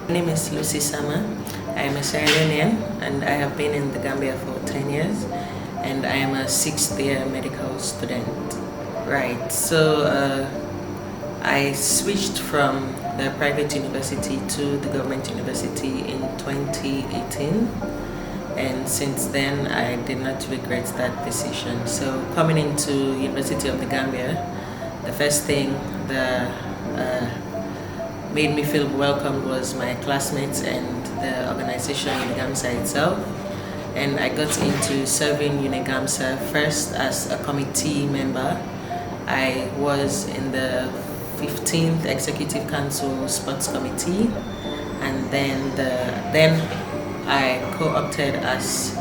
My name is Lucy Sama. I am a Sierra Leonean and I have been in the Gambia for 10 years and I am a 6th year medical student. Right, so I switched from the private university to the government university in 2018, and since then I did not regret that decision. So coming into University of the Gambia, the first thing that made me feel welcomed was my classmates and the organization UniGaMSA itself. And I got into serving UniGaMSA first as a committee member. I was in the 15th Executive Council Sports Committee, and then I co-opted as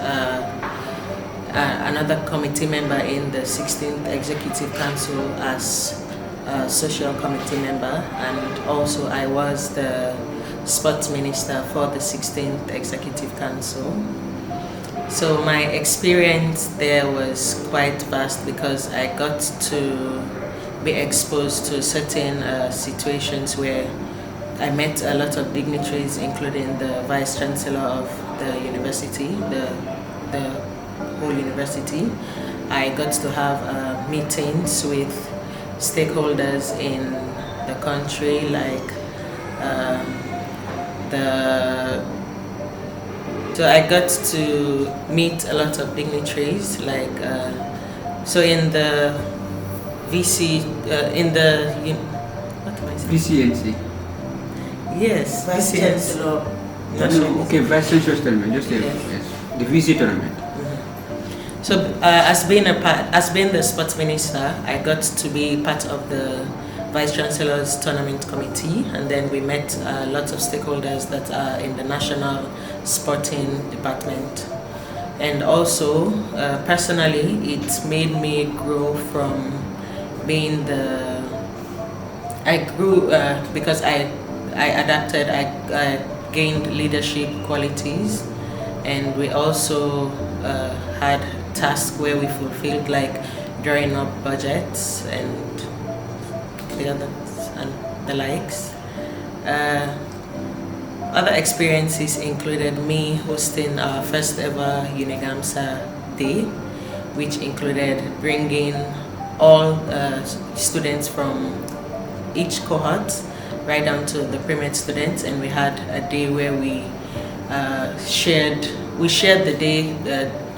another committee member in the 16th Executive Council as a social committee member, and also I was the sports minister for the 16th Executive Council. So my experience there was quite vast because I got to be exposed to certain situations where I met a lot of dignitaries, including the Vice Chancellor of the university, the whole university. I got to have meetings with stakeholders in the country, like so I got to meet a lot of dignitaries, like so in the VC, in the what am I saying? VCNC. Yes, Vice VCNC. Chancellor. No, okay, Vice Chancellor tournament, just yes. Yes, the VC tournament. So as being the sports minister, I got to be part of the Vice Chancellor's tournament committee, and then we met lots of stakeholders that are in the national sporting department. And also, personally, it made me grow from being I grew because I adapted, I gained leadership qualities, and we also had tasks where we fulfilled, like drawing up budgets and the others and the likes. Other experiences included me hosting our first ever UniGaMSA Day, which included bringing all students from each cohort right down to the pre-med students, and we had a day where we shared the day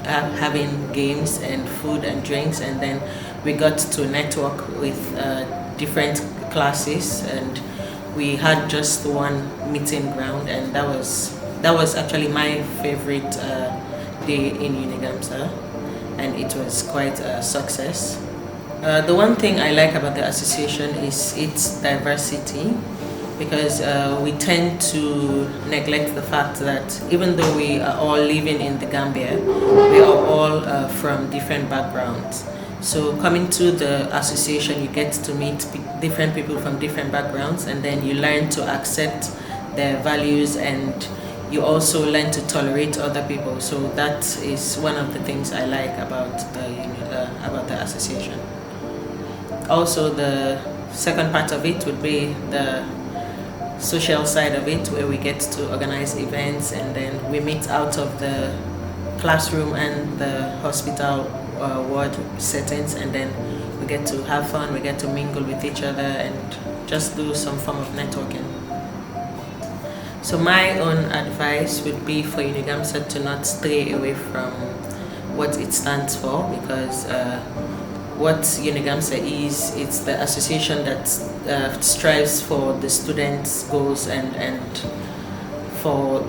having games and food and drinks, and then we got to network with different classes, and we had just one meeting ground, and that was actually my favorite day in UniGaMSA, and it was quite a success. The one thing I like about the association is its diversity, because we tend to neglect the fact that even though we are all living in the Gambia, we are all from different backgrounds. So coming to the association, you get to meet different people from different backgrounds, and then you learn to accept their values, and you also learn to tolerate other people. So that is one of the things I like about the association. Also, the second part of it would be the social side of it, where we get to organize events, and then we meet out of the classroom and the hospital ward settings, and then we get to have fun, we get to mingle with each other and just do some form of networking. So my own advice would be for UniGaMSA to not stray away from what it stands for, because what UniGaMSA is, it's the association that strives for the students' goals and for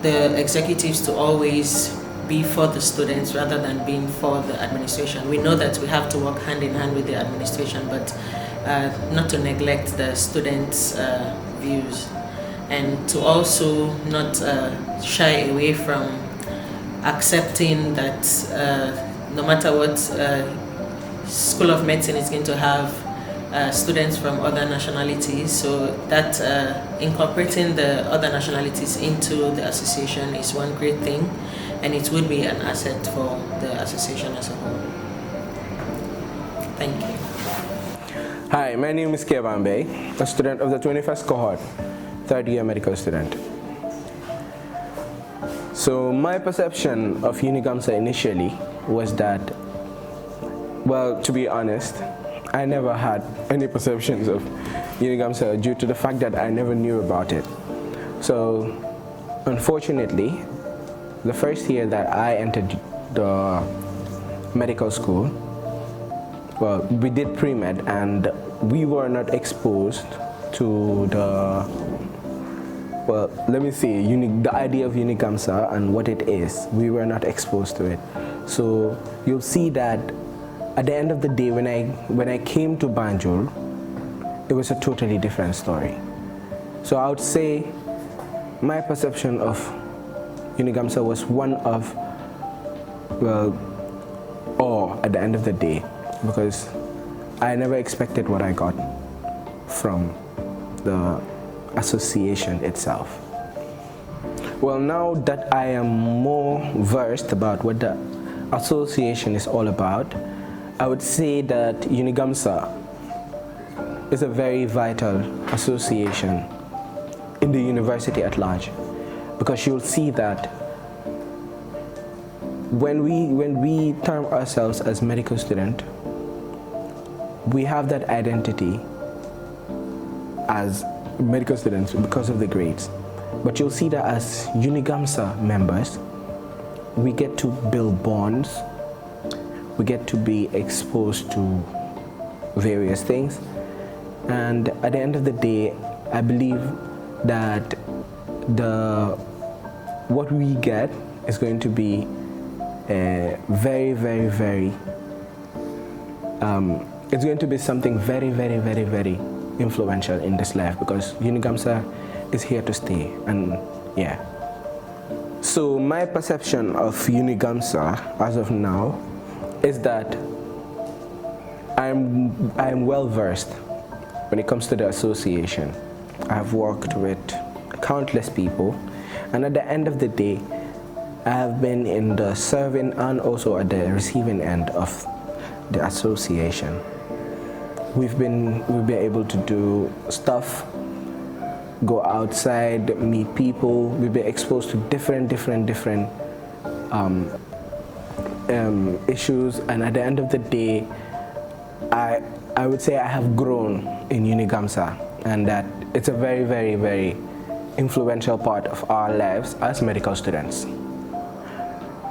the executives to always be for the students rather than being for the administration. We know that we have to work hand in hand with the administration, but not to neglect the students' views, and to also not shy away from accepting that no matter what, School of Medicine is going to have students from other nationalities, so that incorporating the other nationalities into the association is one great thing, and it would be an asset for the association as a whole. Thank you. Hi, my name is UniGaMSA, a student of the 21st cohort, third year medical student. So my perception of UniGaMSA initially was that, well, to be honest, I never had any perceptions of UniGaMSA due to the fact that I never knew about it. So unfortunately, the first year that I entered the medical school, well, we did pre-med and we were not exposed to the, well, let me see, the idea of UniGaMSA and what it is. We were not exposed to it. So you'll see that at the end of the day, when I came to Banjul, it was a totally different story. So I would say my perception of UniGaMSA was one of, well, awe at the end of the day, because I never expected what I got from the association itself. Well, now that I am more versed about what the association is all about, I would say that UniGaMSA is a very vital association in the university at large, because you'll see that when we term ourselves as medical student, we have that identity as medical students because of the grades. But you'll see that as UniGaMSA members, we get to build bonds, we get to be exposed to various things, and at the end of the day, I believe that what we get is going to be very, very, very, it's going to be something very, very, very, very influential in this life, because UniGaMSA is here to stay. And yeah, so my perception of UniGaMSA as of now is that I'm well versed when it comes to the association. I've worked with countless people, and at the end of the day, I have been in the serving and also at the receiving end of the association. We've been able to do stuff, go outside, meet people. We've been exposed to different issues, and at the end of the day, I would say I have grown in UniGaMSA, and that it's a very, very, very influential part of our lives as medical students.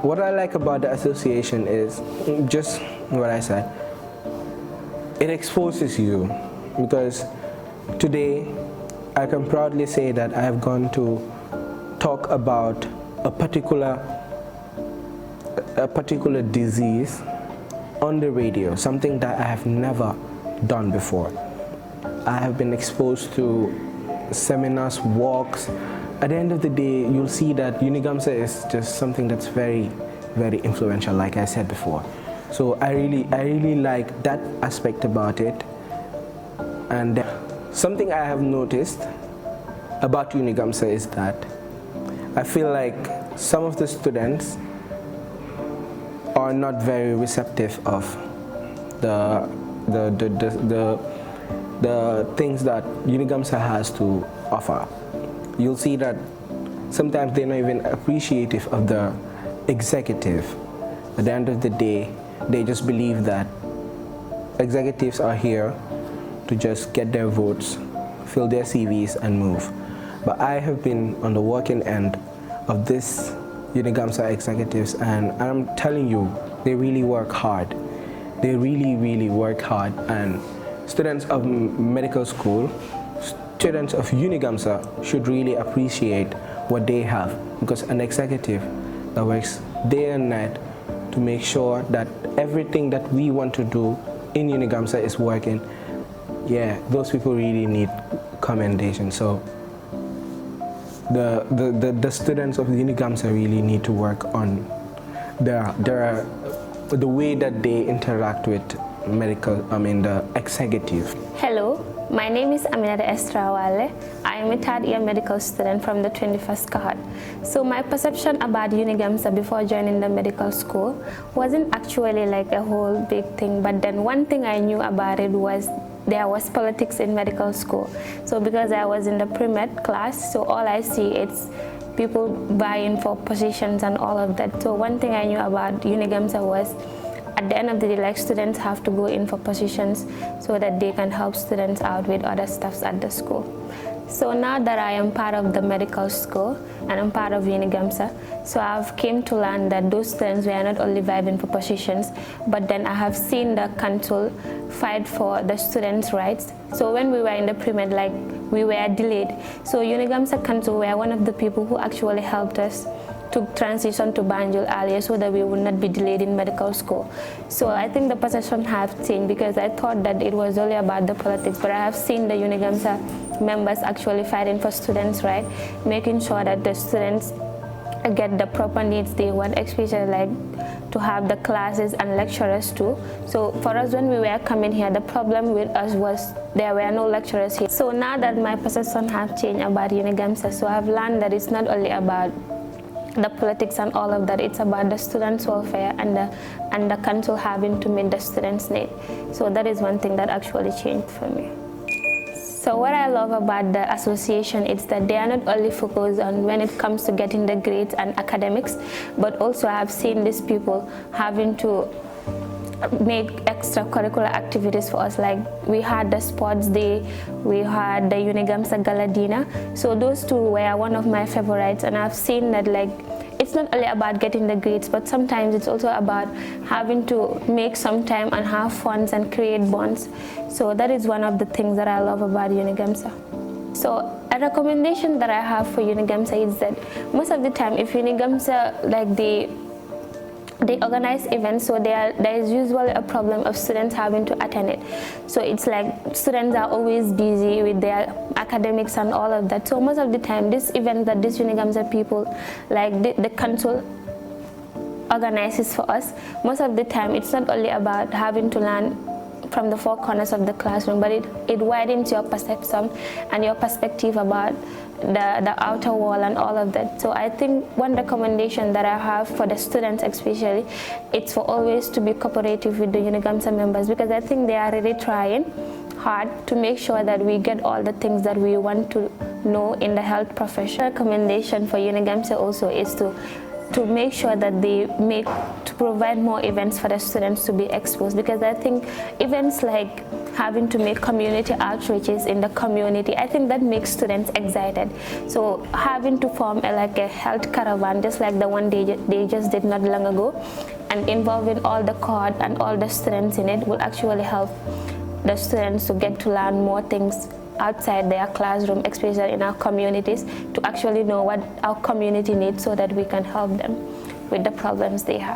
What I like about the association is just what I said. It exposes you, because today I can proudly say that I have gone to talk about a particular disease on the radio, something that I have never done before. I have been exposed to seminars, walks. At the end of the day, you'll see that UniGaMSA is just something that's very, very influential, like I said before. So I really like that aspect about it. And something I have noticed about UniGaMSA is that I feel like some of the students are not very receptive of the things that UniGaMSA has to offer. You'll see that sometimes they're not even appreciative of the executive. At the end of the day, they just believe that executives are here to just get their votes, fill their CVs and move. But I have been on the working end of this UniGaMSA executives, and I'm telling you, they really work hard. They really, really work hard, and students of medical school, students of UniGaMSA should really appreciate what they have, because an executive that works day and night to make sure that everything that we want to do in UniGaMSA is working, yeah, those people really need commendation. So the students of UniGaMSA really need to work on the way that they interact with the executive. Hello, my name is Aminata Estrawale. I am a third year medical student from the 21st cohort. So my perception about UniGaMSA before joining the medical school wasn't actually like a whole big thing, but then one thing I knew about it was there was politics in medical school. So because I was in the pre-med class, so all I see is people vying for positions and all of that. So one thing I knew about UniGaMSA was at the end of the day, like, students have to go in for positions so that they can help students out with other stuffs at the school. So now that I am part of the medical school and I'm part of UniGaMSA, so I've came to learn that those students were not only vying for positions, but then I have seen the council fight for the students' rights. So when we were in the pre-med, like, we were delayed. So UniGaMSA council were one of the people who actually helped us to transition to Banjul earlier so that we would not be delayed in medical school. So I think the perception has changed, because I thought that it was only about the politics, but I have seen the UniGaMSA members actually fighting for students' right, making sure that the students get the proper needs they want, especially like to have the classes and lecturers too. So for us, when we were coming here, the problem with us was there were no lecturers here. So now that my perception has changed about UniGaMSA, so I've learned that it's not only about the politics and all of that, it's about the students' welfare and the council having to meet the students' need. So that is one thing that actually changed for me. So what I love about the association is that they are not only focused on when it comes to getting the grades and academics, but also I have seen these people having to make extracurricular activities for us. Like, we had the sports day, we had the UniGaMSA Gala dinner. So those two were one of my favorites, and I've seen that, like, it's not only about getting the grades, but sometimes it's also about having to make some time and have fun and create bonds. So that is one of the things that I love about UniGaMSA. So a recommendation that I have for UniGaMSA is that most of the time, if UniGaMSA, like, they organize events, so there is usually a problem of students having to attend it. So it's like students are always busy with their academics and all of that. So most of the time, this event that this UniGaMSA people, like the council organizes for us, most of the time it's not only about having to learn from the four corners of the classroom, but it widens your perception and your perspective about the outer wall and all of that. So I think one recommendation that I have for the students especially, it's for always to be cooperative with the UniGaMSA members, because I think they are really trying hard to make sure that we get all the things that we want to know in the health profession. Recommendation for UniGaMSA also is to make sure that to provide more events for the students to be exposed, because I think events like having to make community outreaches in the community, I think that makes students excited. So having to form a health caravan, just like the one they just did not long ago, and involving all the cohort and all the students in it will actually help the students to get to learn more things outside their classroom, especially in our communities, to actually know what our community needs so that we can help them with the problems they have.